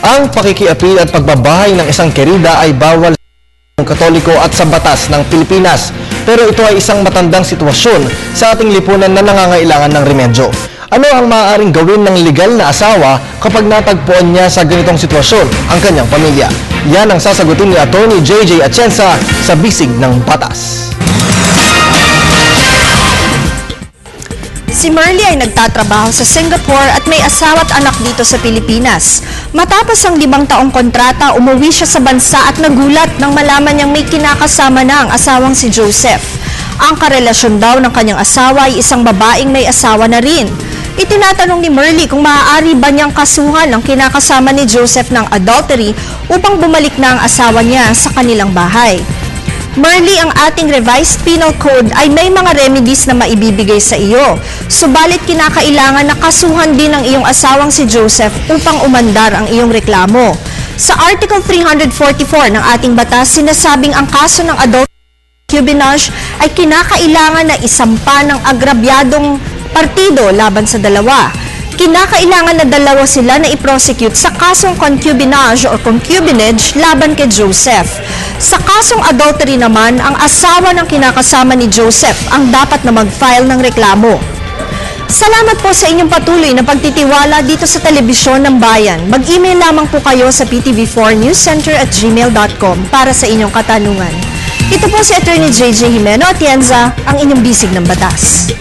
Ang pakikiapil at pagbabahay ng isang kerida ay bawal sa Katoliko at sa batas ng Pilipinas. Pero ito ay isang matandang sitwasyon sa ating lipunan na nangangailangan ng remedyo. Ano ang maaaring gawin ng legal na asawa kapag natagpuan niya sa ganitong sitwasyon ang kanyang pamilya? Yan ang sasagutin ni Atty. JJ Atienza sa Bisig ng Batas. Si Merly ay nagtatrabaho sa Singapore at may asawa at anak dito sa Pilipinas. Matapos ang 5 taong kontrata, umuwi siya sa bansa at nagulat nang malaman niyang may kinakasama na ang asawang si Joseph. Ang karelasyon daw ng kanyang asawa ay isang babaeng may asawa na rin. Itinatanong ni Merly kung maaari ba niyang kasuhan ang kinakasama ni Joseph ng adultery upang bumalik na ang asawa niya sa kanilang bahay. Merly, ang ating revised penal code ay may mga remedies na maibibigay sa iyo. Subalit kinakailangan na kasuhan din ang iyong asawang si Joseph upang umandar ang iyong reklamo. Sa Article 344 ng ating batas, sinasabing ang kaso ng adultery at concubinage ay kinakailangan na isampa ng agrabyadong partido laban sa dalawa. Kinakailangan na dalawa sila na i-prosecute sa kasong concubinage or concubinage laban kay Joseph. Sa kasong adultery naman, ang asawa ng kinakasama ni Joseph ang dapat na mag-file ng reklamo. Salamat po sa inyong patuloy na pagtitiwala dito sa Telebisyon ng Bayan. Mag-email lamang po kayo sa ptv4newscenter@gmail.com para sa inyong katanungan. Ito po si Atty. JJ Jimeno Atienza, ang inyong bisig ng batas.